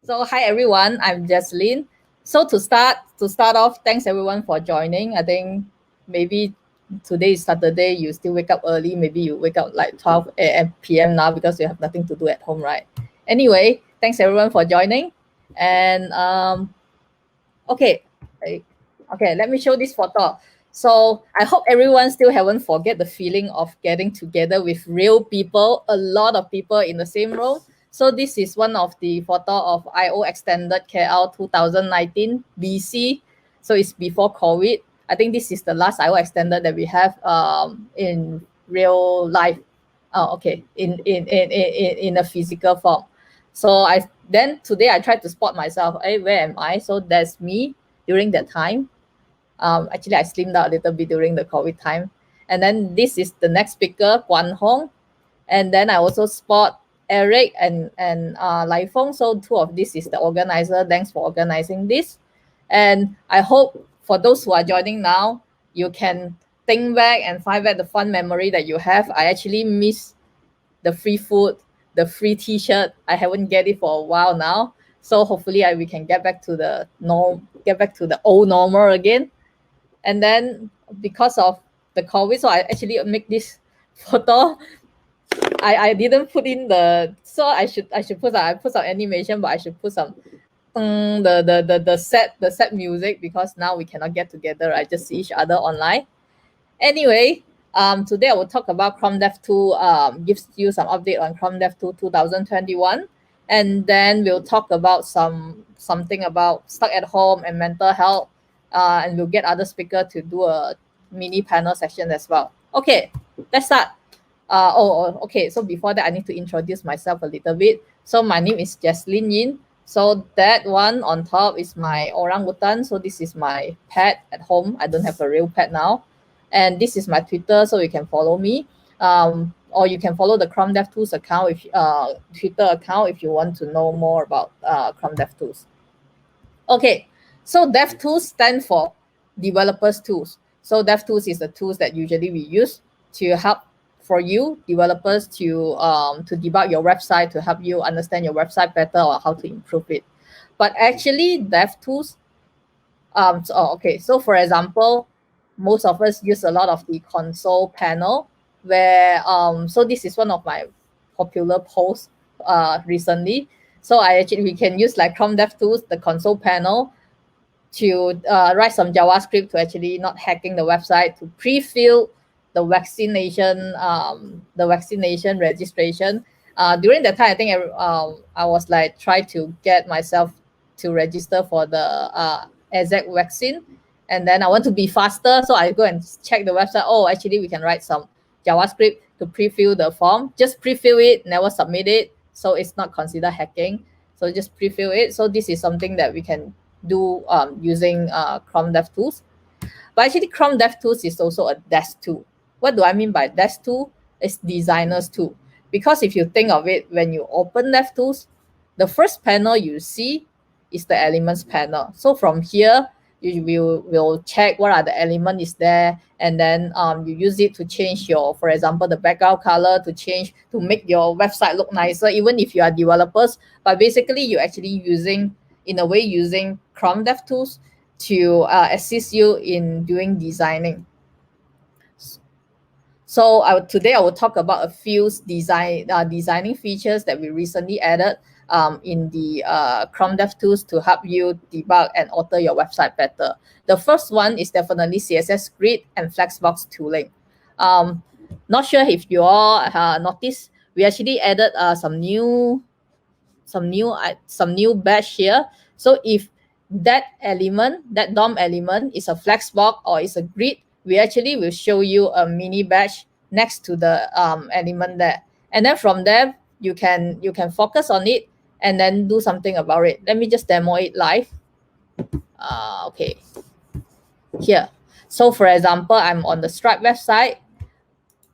So hi everyone, I'm Jecelyn. So to start off, thanks everyone for joining. I think maybe today is Saturday, you still wake up early. Maybe you wake up like 12 a.m. p.m. now because you have nothing to do at home, right? Anyway, thanks everyone for joining. And okay, let me show this photo. So I hope everyone still haven't forget the feeling of getting together with real people, a lot of people in the same room. So this is one of the photo of IO Extended KL 2019 BC. So it's before COVID. I think this is the last IO Extended that we have in real life. Oh, okay, in a physical form. So then today I tried to spot myself. Hey, where am I? So that's me during that time. Actually, I slimmed out a little bit during the COVID time. And then this is the next speaker, Guan Hong. And then I also spot Eric and Lai Feng. So two of this is the organizer. Thanks for organizing this. And I hope for those who are joining now, you can think back and find back the fun memory that you have. I actually miss the free food, the free t-shirt. I haven't get it for a while now. So hopefully we can get back to the old normal again. And then because of the COVID, so I actually make this photo. I didn't put in the, so I should put some animation, but I should put some the set music because now we cannot get together. I just see each other online. Anyway, today I will talk about Chrome DevTools, gives you some update on Chrome DevTools 2021. And then we'll talk about something about stuck at home and mental health. And we'll get other speaker to do a mini panel session as well. Okay, let's start. Okay, so before that, I need to introduce myself a little bit. So my name is Jecelyn Yeen. So that one on top is my orangutan. So this is my pet at home. I don't have a real pet now. And this is my Twitter, so you can follow me. Or you can follow the Chrome DevTools account, Twitter account, if you want to know more about Chrome DevTools. Okay, so DevTools stand for Developers Tools. So DevTools is the tools that usually we use to help for you developers to debug your website, to help you understand your website better or how to improve it. But actually, DevTools, so for example, most of us use a lot of the console panel where so this is one of my popular posts recently. So we can use like Chrome DevTools, the console panel, to write some JavaScript to actually not hacking the website, to pre-fill the vaccination registration. During that time, I think I was like trying to get myself to register for the exact vaccine, and then I want to be faster, so I go and check the website. Oh, actually, we can write some JavaScript to pre-fill the form. Just pre-fill it, never submit it, so it's not considered hacking. So just pre-fill it. So this is something that we can do using Chrome DevTools. But actually, Chrome DevTools is also a desk tool. What do I mean by desk tool? It's designer's tool. Because if you think of it, when you open DevTools, the first panel you see is the elements panel. So from here, you will check what are the elements is there, and then you use it to change your, for example, the background color, to make your website look nicer, even if you are developers. But basically, you're actually using Chrome DevTools to assist you in doing designing. So today I will talk about a few designing features that we recently added in the Chrome DevTools to help you debug and alter your website better. The first one is definitely CSS Grid and Flexbox tooling. Not sure if you all noticed, we actually added some new badge here. So if that DOM element is a flexbox or is a grid, we actually will show you a mini badge next to the element there. And then from there, you can focus on it and then do something about it. Let me just demo it live. Okay, here. So for example, I'm on the Stripe website.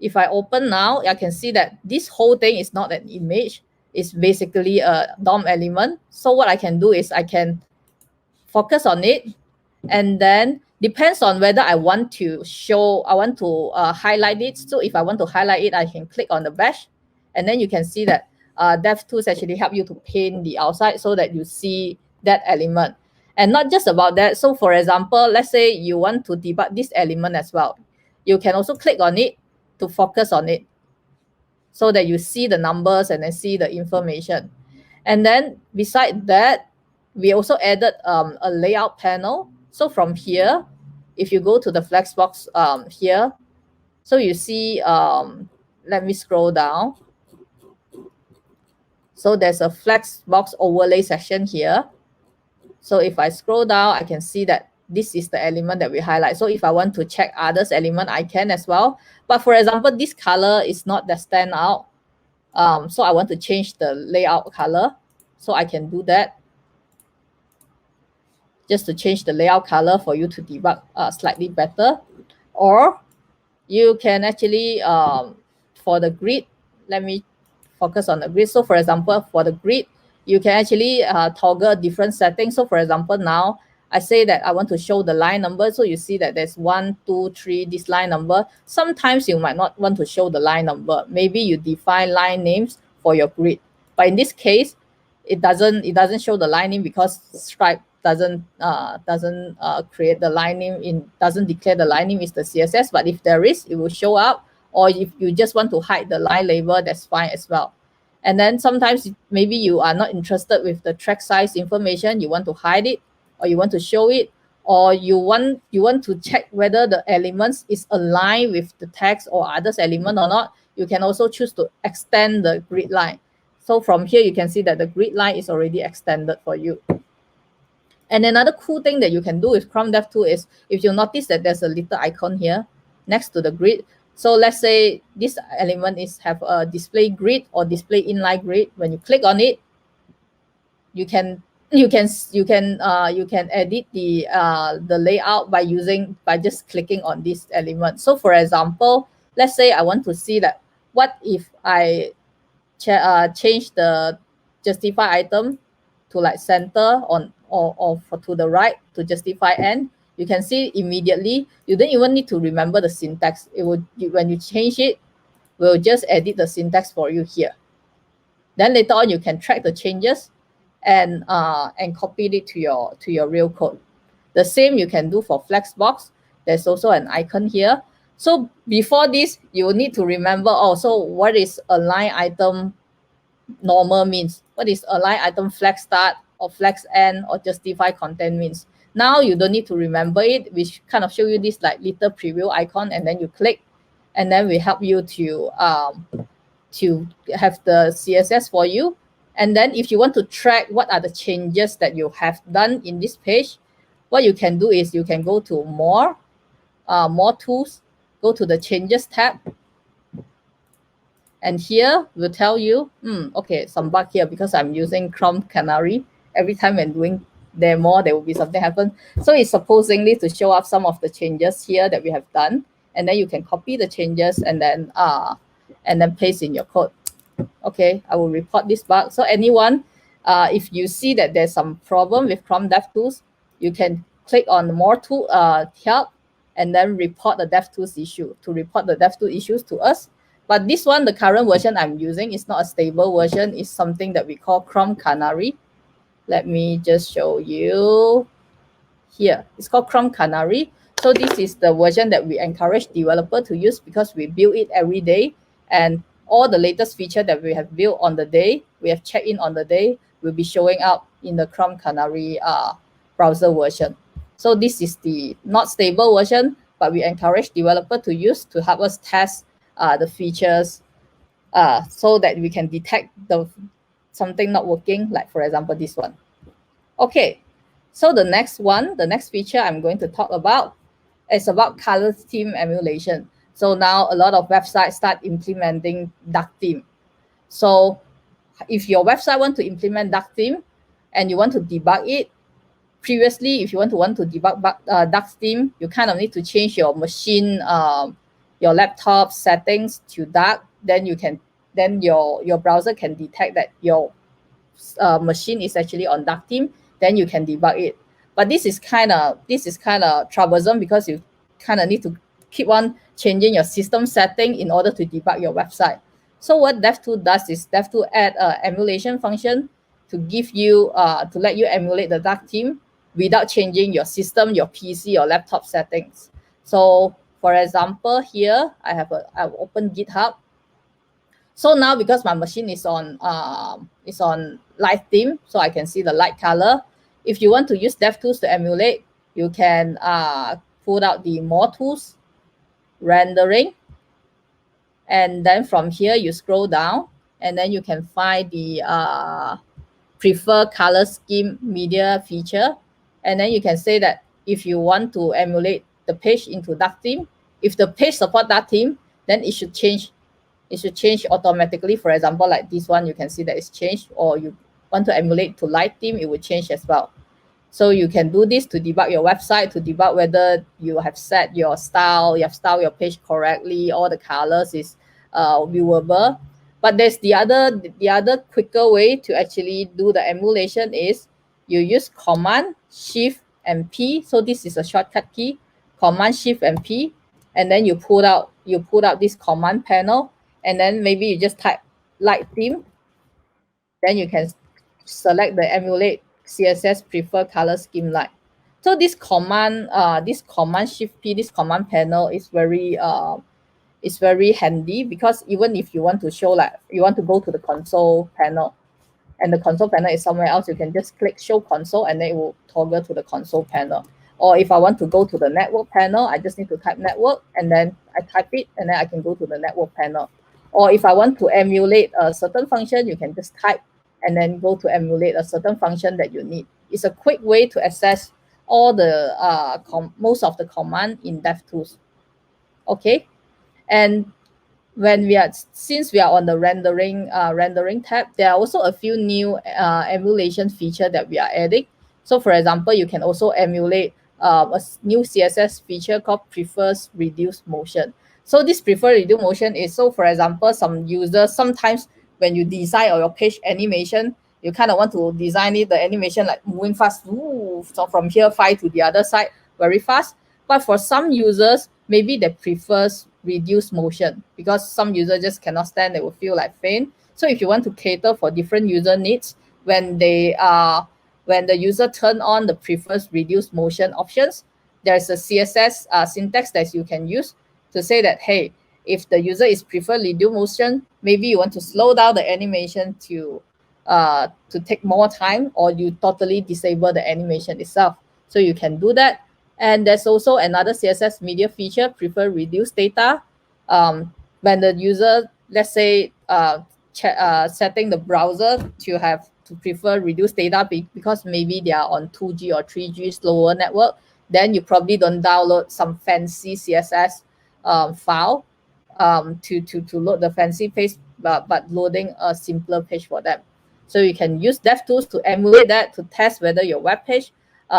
If I open now, I can see that this whole thing is not an image. It's basically a DOM element. So what I can do is I can focus on it, and then depends on whether I want to highlight it. So if I want to highlight it, I can click on the badge, and then you can see that DevTools actually help you to paint the outside so that you see that element. And not just about that. So for example, let's say you want to debug this element as well. You can also click on it to focus on it so that you see the numbers and then see the information. And then beside that, we also added a layout panel. So from here, if you go to the Flexbox here, so you see, let me scroll down. So there's a Flexbox overlay section here. So if I scroll down, I can see that this is the element that we highlight. So if I want to check others element, I can as well. But for example, this color is not that stand out. So I want to change the layout color. So I can do that. Just to change the layout color for you to debug slightly better. Or you can actually, for the grid, let me focus on the grid. So for example, for the grid, you can actually toggle different settings. So for example, now I say that I want to show the line number. So you see that there's 1, 2, 3, this line number. Sometimes you might not want to show the line number. Maybe you define line names for your grid. But in this case, it doesn't show the line name because Stripe doesn't create the line name, doesn't declare the line name is the CSS. But if there is, it will show up. Or if you just want to hide the line label, that's fine as well. And then sometimes maybe you are not interested with the track size information, you want to hide it, or you want to show it, or you want to check whether the elements is aligned with the text or others element or not. You can also choose to extend the grid line. So from here, you can see that the grid line is already extended for you. And another cool thing that you can do with Chrome DevTools is, if you notice that there's a little icon here next to the grid. So let's say this element have a display grid or display inline grid. When you click on it, you can edit the layout by just clicking on this element. So for example, let's say I want to see that what if I change the justify item to like center on or to the right to justify end. You can see immediately. You don't even need to remember the syntax. It will, when you change it, we'll just edit the syntax for you here. Then later on, you can track the changes and copy it to your real code. The same you can do for Flexbox. There's also an icon here. So before this, you will need to remember also what is align item normal means. What is align item flex start or flex end or justify content means. Now you don't need to remember it. We kind of show you this like little preview icon, and then you click, and then we help you to have the CSS for you. And then if you want to track what are the changes that you have done in this page, what you can do is you can go to more tools, go to the changes tab. And here we'll tell you, okay, some bug here because I'm using Chrome Canary. Every time I'm doing demo, there will be something happen. So it's supposedly to show up some of the changes here that we have done. And then you can copy the changes and then paste in your code. Okay, I will report this bug. So anyone, if you see that there's some problem with Chrome DevTools, you can click on more tool help and then report the DevTools issue to report the DevTools issues to us. But this one, the current version I'm using, is not a stable version. It's something that we call Chrome Canary. Let me just show you here. It's called Chrome Canary. So this is the version that we encourage developer to use because we build it every day. And all the latest feature that we have built on the day, we have checked in on the day, will be showing up in the Chrome Canary browser version. So this is the not stable version, but we encourage developer to use to help us test the features so that we can detect something not working, like for example, this one. Okay, so the next feature I'm going to talk about is about color theme emulation. So now a lot of websites start implementing dark theme. So if your website want to implement dark theme and you want to debug it, previously, if you want to debug dark theme, you kind of need to change your machine, your laptop settings to dark. Then your browser can detect that your machine is actually on dark theme. Then you can debug it. But this is kind of troublesome because you kind of need to keep on changing your system setting in order to debug your website. So what DevTools does is DevTools add an emulation function to give you, to let you emulate the dark theme without changing your system, your PC, or laptop settings. So for example, here I've opened GitHub. So now because my machine is on light theme, so I can see the light color. If you want to use DevTools to emulate, you can pull out the more tools, rendering, and then from here you scroll down, and then you can find the prefer color scheme media feature, and then you can say that if you want to emulate the page into dark theme, if the page support dark theme, then it should change automatically. For example, like this one, you can see that it's changed, or you want to emulate to light theme, it will change as well. So you can do this to debug your website, to debug whether you have set your style, you have styled your page correctly, all the colors is viewable. But there's the other quicker way to actually do the emulation is you use Command, Shift, and P. So this is a shortcut key, Command, Shift, and P, and then you pull out this command panel, and then maybe you just type light theme. Then you can select the emulate CSS prefer color scheme light. So this command Shift P, this command panel is very handy, because even if you want to show, like you want to go to the console panel, and the console panel is somewhere else, you can just click show console, and then it will toggle to the console panel. Or if I want to go to the network panel, I just need to type network, and then I type it, and then I can go to the network panel. Or if I want to emulate a certain function, you can just type and then go to emulate a certain function that you need. It's a quick way to access all the most of the command in DevTools. Okay, and since we are on the rendering tab, there are also a few new emulation feature that we are adding. So for example, you can also emulate a new CSS feature called prefers reduced motion. So this prefer reduced motion is, so for example, some users, sometimes when you design your page animation, you kind of want to design it, the animation like moving fast, so from here fly to the other side very fast. But for some users, maybe they prefers reduced motion, because some users just cannot stand, they will feel like faint. So if you want to cater for different user needs, when the user turn on the prefers reduced motion options, there's a CSS syntax that you can use to say that, hey, if the user is prefer reduced motion, maybe you want to slow down the animation to take more time, or you totally disable the animation itself. So you can do that. And there's also another CSS media feature, prefer reduce data. When the user, let's say, setting the browser to prefer reduce data because maybe they are on 2G or 3G slower network, then you probably don't download some fancy CSS file to load the fancy page, but loading a simpler page for them. So you can use DevTools to emulate that, to test whether your web page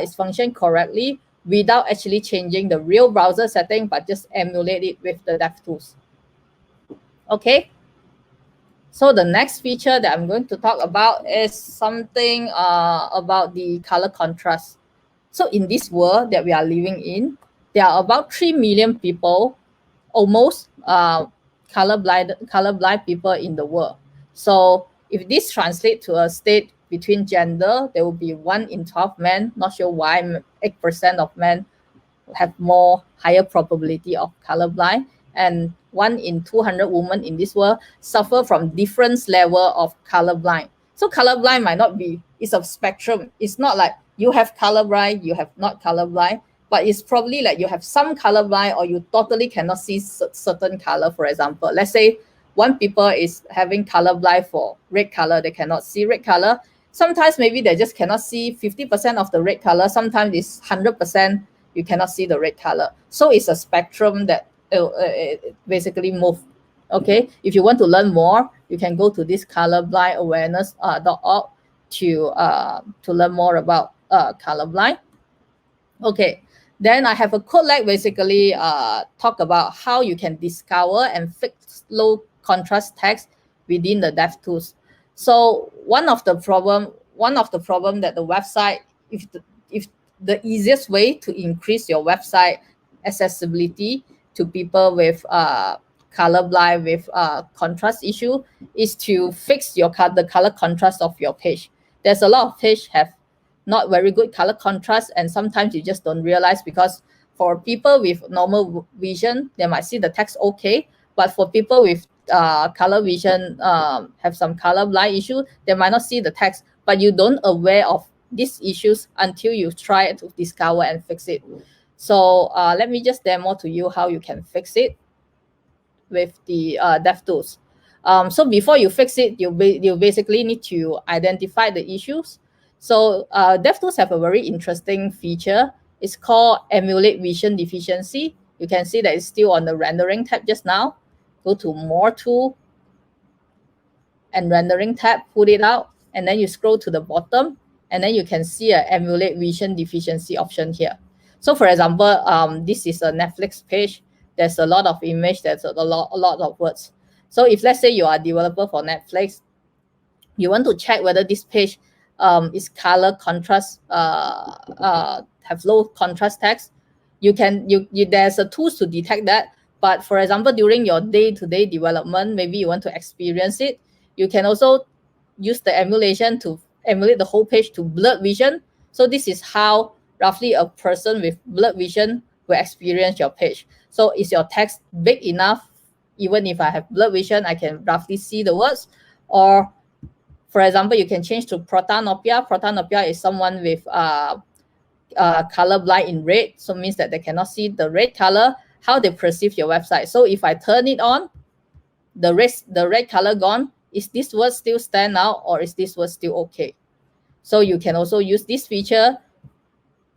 is functioning correctly without actually changing the real browser setting, but just emulate it with the DevTools. Okay. So the next feature that I'm going to talk about is something about the color contrast. So in this world that we are living in, there are about 3 million people, almost colorblind people in the world. So if this translates to a state between gender, there will be 1 in 12 men, not sure why 8% of men have higher probability of colorblind, and 1 in 200 women in this world suffer from different level of colorblind. So colorblind might not be, it's a spectrum. It's not like you have colorblind, you have not colorblind, but it's probably like you have some colorblind, or you totally cannot see certain color. For example, let's say one people is having colorblind for red color, they cannot see red color. Sometimes maybe they just cannot see 50% of the red color. Sometimes it's 100% you cannot see the red color. So it's a spectrum that it basically move. Okay, if you want to learn more, you can go to this colorblindAwareness.org to learn more about colorblind. Okay, then I have a code like basically talk about how you can discover and fix low contrast text within the DevTools. So one of the problem that the website, if the easiest way to increase your website accessibility to people with colorblind with contrast issue is to fix the color contrast of your page. There's a lot of page have not very good color contrast, and sometimes you just don't realize, because for people with normal vision, they might see the text okay, but for people with color vision, have some color blind issue, they might not see the text, but you don't aware of these issues until you try to discover and fix it. So let me just demo to you how you can fix it with the DevTools. So before you fix it, you basically need to identify the issues. So DevTools have a very interesting feature. It's called Emulate Vision Deficiency. You can see that it's still on the rendering tab just now. Go to More Tool and Rendering tab, put it out, and then you scroll to the bottom, and then you can see an Emulate Vision Deficiency option here. So for example, this is a Netflix page. There's a lot of image, there's a lot of words. So if let's say you are a developer for Netflix, you want to check whether this page is color contrast, have low contrast text, there's a tools to detect that. But for example, during your day-to-day development, maybe you want to experience it, you can also use the emulation to emulate the whole page to blurred vision. So this is how roughly a person with blurred vision will experience your page. So is your text big enough? Even if I have blurred vision, I can roughly see the words. Or for example, you can change to protanopia. Protanopia is someone with color blind in red, so it means that they cannot see the red color, how they perceive your website. So if I turn it on, the red color gone, is this word still stand out, or is this word still okay? So you can also use this feature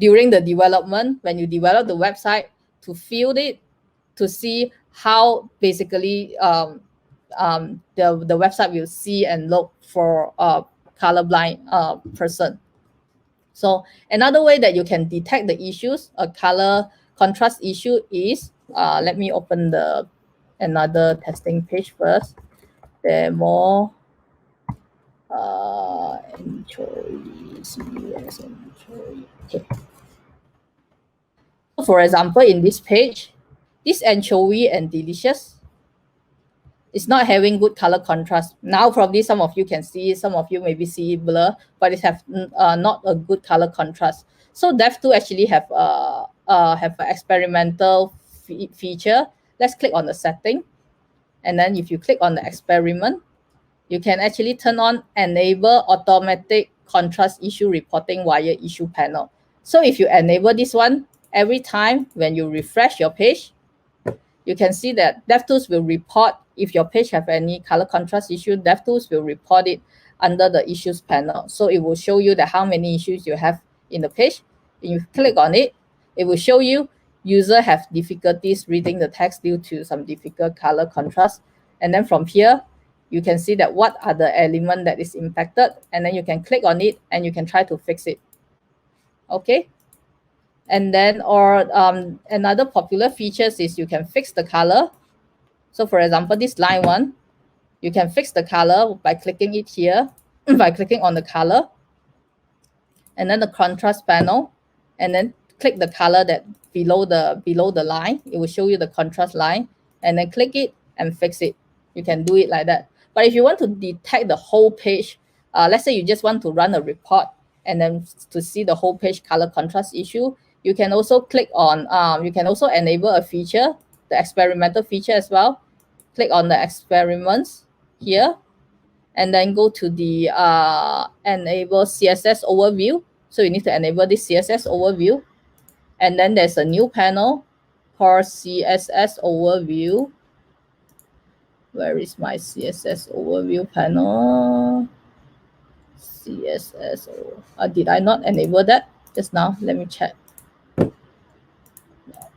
during the development, when you develop the website, to field it, to see how basically the website will see and look for a colorblind person. So another way that you can detect the issues, a color contrast issue, is, let me open another testing page first. Demo anchovies, yes, anchovy. Okay. So for example, in this page, this anchovy and delicious is not having good color contrast. Now probably some of you can see, some of you maybe see blur, but it have not a good color contrast. So DevTools actually have an experimental feature. Let's click on the setting, and then if you click on the experiment, you can actually turn on enable automatic contrast issue reporting via issue panel. So if you enable this one, every time when you refresh your page, you can see that DevTools will report if your page have any color contrast issue. DevTools will report it under the issues panel. So it will show you that how many issues you have in the page. If you click on it, it will show you user have difficulties reading the text due to some difficult color contrast. And then from here, you can see that what are the element that is impacted, and then you can click on it and you can try to fix it. Okay. And then, or another popular features is you can fix the color. So for example, this line one, you can fix the color by clicking it here, by clicking on the color, and then the contrast panel, and then click the color that below the line. It will show you the contrast line, and then click it and fix it. You can do it like that. But if you want to detect the whole page, let's say you just want to run a report and then to see the whole page color contrast issue, you can also click on, you can also enable a feature, the experimental feature as well. Click on the experiments here, and then go to the enable CSS overview. So you need to enable this CSS overview. And then there's a new panel called CSS overview. Where is my CSS overview panel? CSS, did I not enable that just now? Let me check.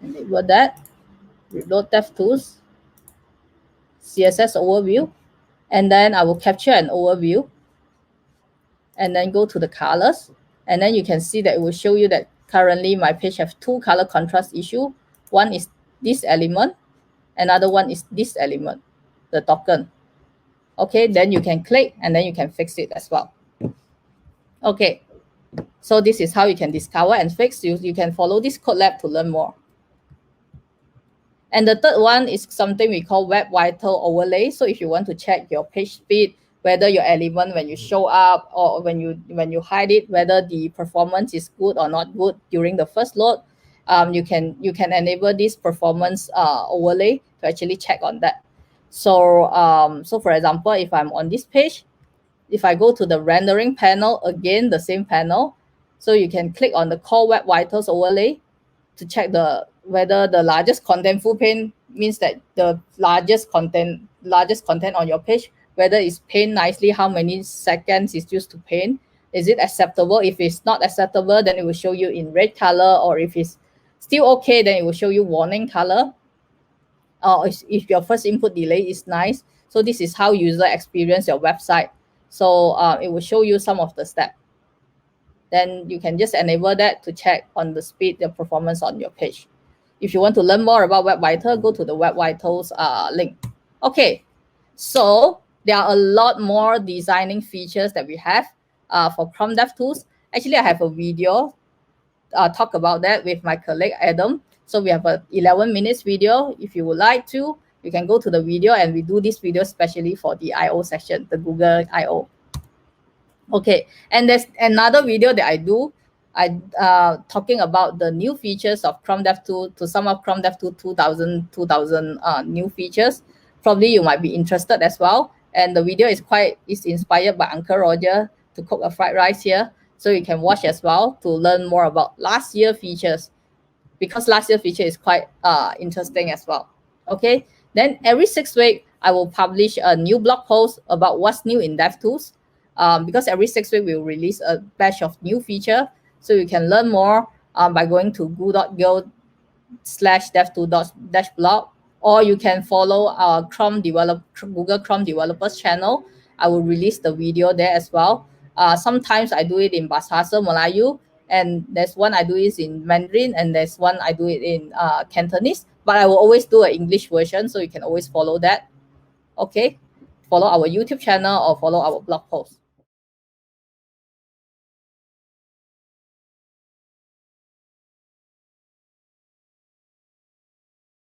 Enable that. Reload DevTools. CSS overview. And then I will capture an overview. And then go to the colors. And then you can see that it will show you that currently my page have two color contrast issue. One is this element. Another one is this element, the token. Okay, then you can click and then you can fix it as well. Okay, so this is how you can discover and fix. You can follow this code lab to learn more. And the third one is something we call Web Vital Overlay. So if you want to check your page speed, whether your element when you show up or when you hide it, whether the performance is good or not good during the first load, you can enable this performance overlay to actually check on that. So so for example, if I'm on this page, if I go to the rendering panel, again the same panel, so you can click on the Core Web Vitals overlay to check whether the largest content full pane means that the largest content on your page, whether it's paint nicely, how many seconds is used to paint, is it acceptable? If it's not acceptable, then it will show you in red color, or if it's still okay, then it will show you warning color. Or if your first input delay is nice. So this is how user experience your website. So it will show you some of the steps. Then you can just enable that to check on the speed, the performance on your page. If you want to learn more about Web Vital, go to the Web Vitals link. Okay, so there are a lot more designing features that we have for Chrome DevTools. Actually, I have a video talk about that with my colleague Adam. So we have a 11 minutes video. If you would like to, you can go to the video, and we do this video especially for the I/O section, the Google I/O. Okay, and there's another video that I do. Talking about the new features of Chrome DevTools, to sum up Chrome DevTools 2000 new features. Probably you might be interested as well. And the video is inspired by Uncle Roger to cook a fried rice here. So you can watch as well to learn more about last year features, because last year feature is quite interesting as well. Okay, then every 6 weeks, I will publish a new blog post about what's new in DevTools. Because every 6 weeks, we'll release a batch of new feature. So you can learn more by going to goo.go/devtools-blog, or you can follow our Google Chrome developers channel. I will release the video there as well. Sometimes I do it in Bahasa Melayu, and there's one I do it in Mandarin, and there's one I do it in Cantonese, but I will always do an English version, so you can always follow that. Okay, follow our YouTube channel or follow our blog post.